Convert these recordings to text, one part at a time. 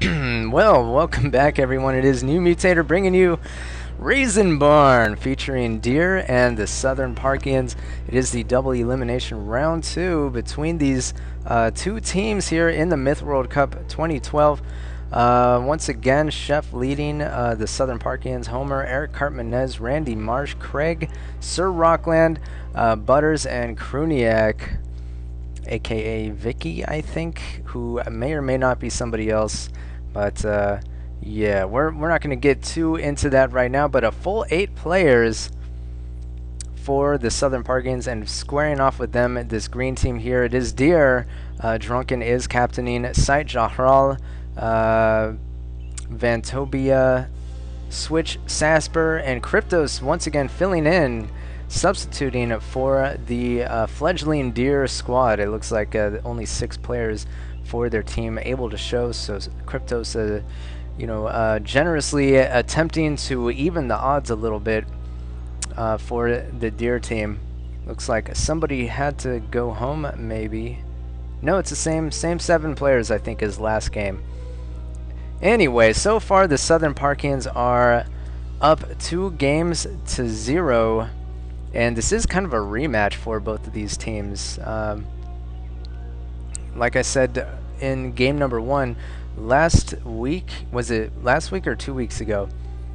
Well, welcome back everyone. It is NewMutator bringing you Raisin Barn featuring Deer and the Southern Parkians. It is the double elimination round 2 between these two teams here in the Myth World Cup 2012. Once again, Chef leading the Southern Parkians, Homer, Eric Cartmanez, Randy Marsh, Craig, Sir Rockland, Butters, and Kruniak, aka Vicky, I think, who may or may not be somebody else. But yeah, we're not going to get too into that right now. But a full 8 players for the Southern Parkians, and squaring off with them, this green team here. It is Deer. Drunken is captaining. Sight Jahral, Vantobia, Switch, Sasper, and Cryptos once again filling in, substituting for the fledgling Deer squad. It looks like only 6 players for their team able to show, so Cryptos generously attempting to even the odds a little bit for the Deer team. Looks like somebody had to go home, maybe. No, it's the same 7 players, I think, as last game. Anyway, so far the Southern Parkians are up 2-0, and this is kind of a rematch for both of these teams. Like I said in game number 1, last week, was it last week or 2 weeks ago?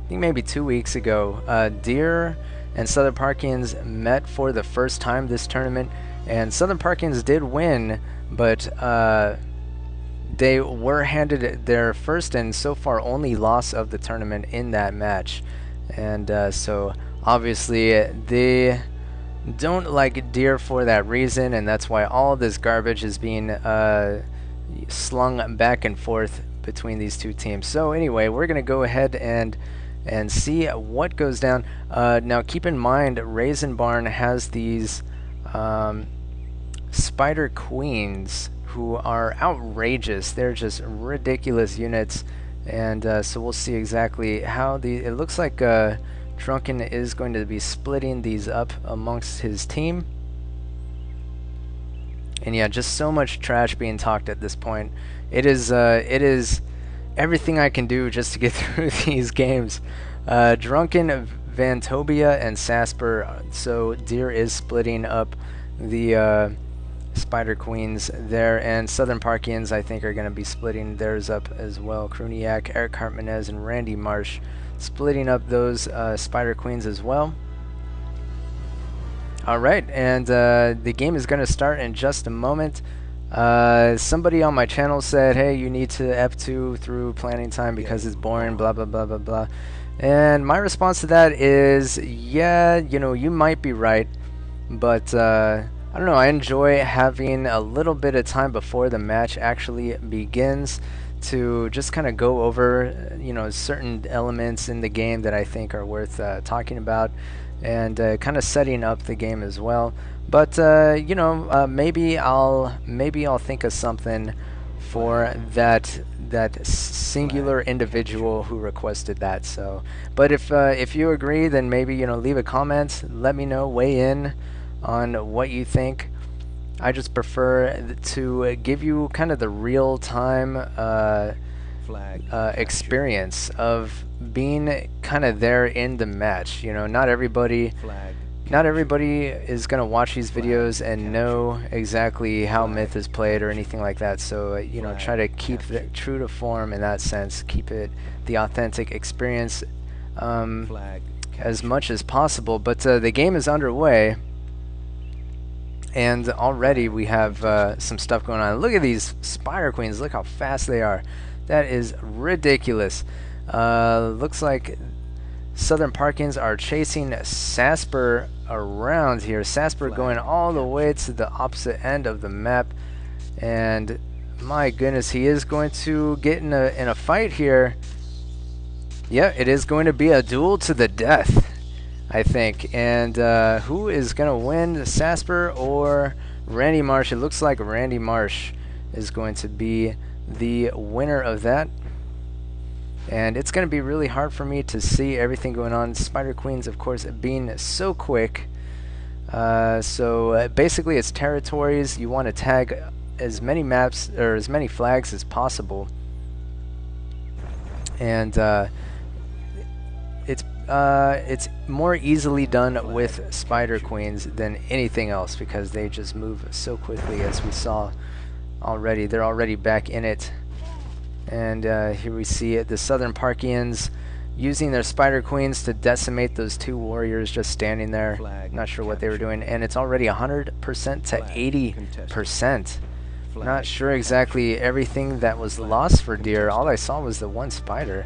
I think maybe 2 weeks ago, Deer and Southern Parkians met for the first time this tournament, and Southern Parkians did win, but they were handed their first and so far only loss of the tournament in that match. And so obviously they don't like Deer for that reason, and that's why all this garbage is being slung back and forth between these two teams. So anyway, we're gonna go ahead and see what goes down. Now keep in mind, Raisin Barn has these Spider Queens who are outrageous. They're just ridiculous units, and so we'll see exactly how it looks like Drunken is going to be splitting these up amongst his team. And yeah, just so much trash being talked at this point. It is everything I can do just to get through these games. Drunken, Vantobia, and Sasper. So Deer is splitting up the Spider Queens there, and Southern Parkians, I think, are going to be splitting theirs up as well. Kruniak, Eric Cartmanez, and Randy Marsh splitting up those Spider Queens as well. Alright, and the game is going to start in just a moment. Somebody on my channel said, hey, you need to F2 through planning time because it's boring, blah blah blah blah blah. And my response to that is, yeah, you might be right, but I don't know, I enjoy having a little bit of time before the match actually begins to just kind of go over certain elements in the game that I think are worth talking about, and kind of setting up the game as well. But maybe I'll think of something for that singular individual who requested that. So, but if you agree, then maybe leave a comment, let me know, weigh in on what you think. I just prefer to give you kind of the real-time experience of being kind of there in the match. Not everybody is gonna watch these videos and know exactly how Myth is played or anything like that. So try to keep it true to form in that sense. Keep it the authentic experience as much as possible. But the game is underway, and already we have some stuff going on. Look at these Spider Queens. Look how fast they are. That is ridiculous. Looks like Southern Parkians are chasing Sasper around here. Sasper going all the way to the opposite end of the map, and my goodness, he is going to get in a fight here. Yeah, it is going to be a duel to the death, I think. And who is going to win, Sasper or Randy Marsh? It looks like Randy Marsh is going to be the winner of that. And it's going to be really hard for me to see everything going on. Spider Queens, of course, being so quick. So basically it's territories. You want to tag as many maps or as many flags as possible. and it's more easily done with Spider Queens than anything else because they just move so quickly, as we saw already. They're already back in it, and here we see it, the Southern Parkians using their Spider Queens to decimate those two warriors just standing there. Not sure what they were doing, and it's already 100% to 80%. Not sure exactly everything that was lost for Deer. All I saw was the one spider.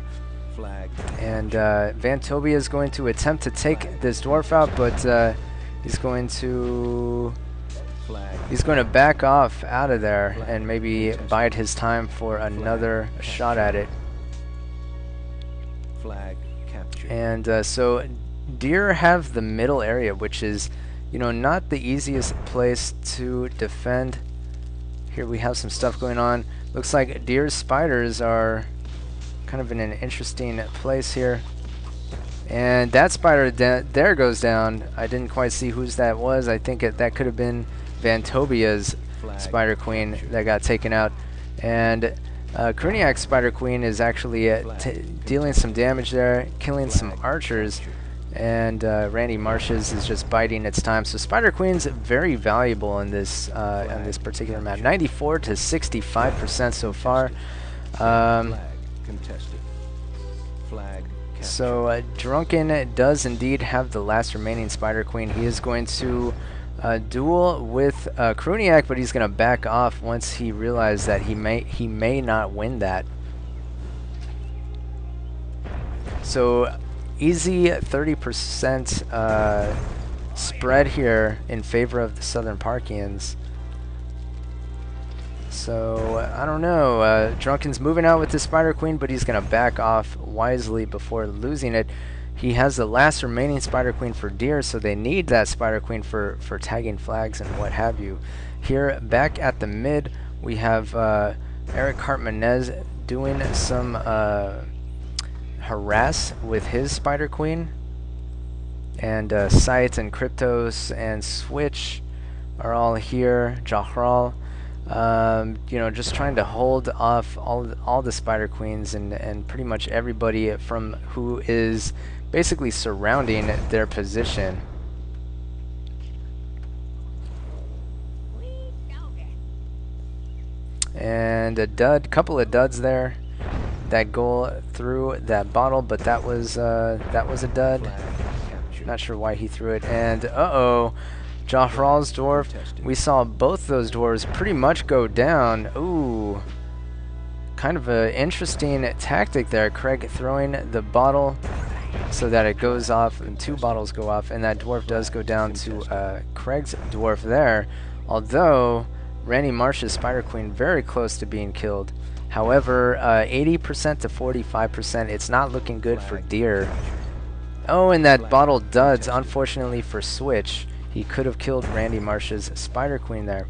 And Vantobia is going to attempt to take this dwarf out, but he's going to back off out of there and maybe bide his time for another shot at it. And so Deer have the middle area, which is, you know, not the easiest place to defend. Here we have some stuff going on. Looks like Deer's spiders are kind of in an interesting place here. And that spider there goes down. I didn't quite see whose that was. I think that could have been Vantobia's Spider Queen that got taken out. And Kruniak's Spider Queen is actually dealing some damage there, killing some archers, and Randy Marsh's is just biding its time. So Spider Queen's very valuable in this particular map. 94 to 65% so far. So Drunken does indeed have the last remaining Spider Queen. He is going to duel with Kruniak, but he's going to back off once he realizes that he may not win that. So easy 30% spread here in favor of the Southern Parkians. So I don't know. Drunken's moving out with the Spider Queen, but he's going to back off wisely before losing it. He has the last remaining Spider Queen for Deer, so they need that Spider Queen for tagging flags and what have you. Here, back at the mid, we have Eric Hartmanez doing some harass with his Spider Queen. And Sight and Kryptos and Switch are all here. Jahral, you know, just trying to hold off all the Spider Queens and pretty much everybody from who is basically surrounding their position. And a dud, couple of duds there. That goal through that bottle, but that was a dud. Not sure why he threw it. And Jahral's dwarf. We saw both those dwarves pretty much go down. Ooh, kind of an interesting tactic there. Craig throwing the bottle so that it goes off, and two bottles go off, and that dwarf does go down to Craig's dwarf there. Although Randy Marsh's Spider Queen very close to being killed. However, 80% to 45%. It's not looking good for Deer. Oh, and that bottle duds, unfortunately for Switch. He could have killed Randy Marsh's Spider Queen there.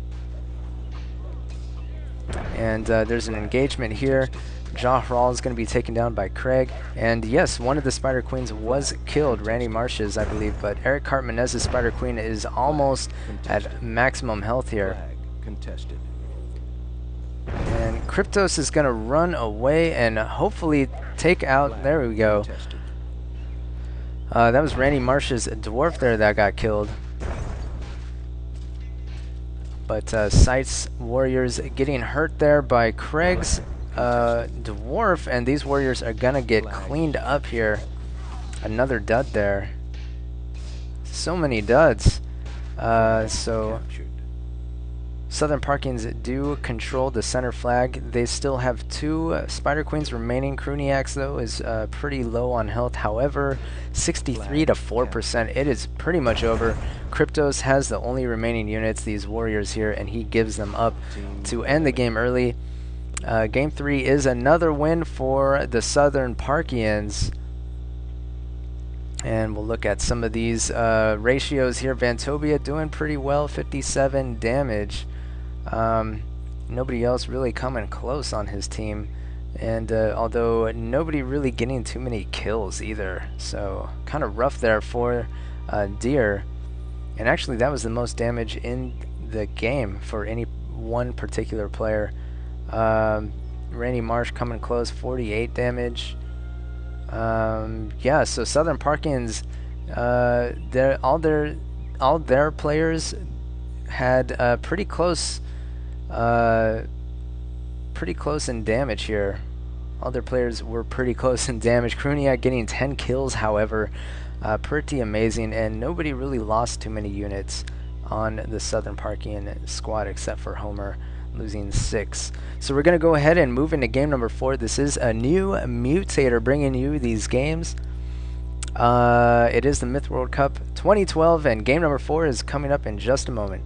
And there's an engagement here. Jahral is going to be taken down by Craig. And yes, one of the Spider Queens was killed, Randy Marsh's, I believe. But Eric Hartmanez's Spider Queen is almost at maximum health here. And Kryptos is going to run away and hopefully take out... There we go. That was Randy Marsh's dwarf there that got killed. But Sight's warriors getting hurt there by Craig's dwarf, and these warriors are gonna get cleaned up here. Another dud there. So many duds. So Southern Parkians do control the center flag. They still have two Spider Queens remaining. Kruniak's, though, is pretty low on health. However, 63 to 4%. It is pretty much over. Kryptos has the only remaining units, these warriors here, and he gives them up to end the game early. Game 3 is another win for the Southern Parkians. And we'll look at some of these ratios here. Vantobia doing pretty well, 57 damage. Nobody else really coming close on his team, and although nobody really getting too many kills either, so kind of rough there for Deer. And actually that was the most damage in the game for any one particular player. Randy Marsh coming close, 48 damage. Yeah, so Southern Parkins, all their players had pretty close in damage here. All their players were pretty close in damage. Kruniak getting 10 kills, however, pretty amazing, and nobody really lost too many units on the Southern Parkian squad except for Homer, losing 6. So we're going to go ahead and move into game number 4. This is a NewMutator bringing you these games. It is the Myth World Cup 2012, and game number 4 is coming up in just a moment.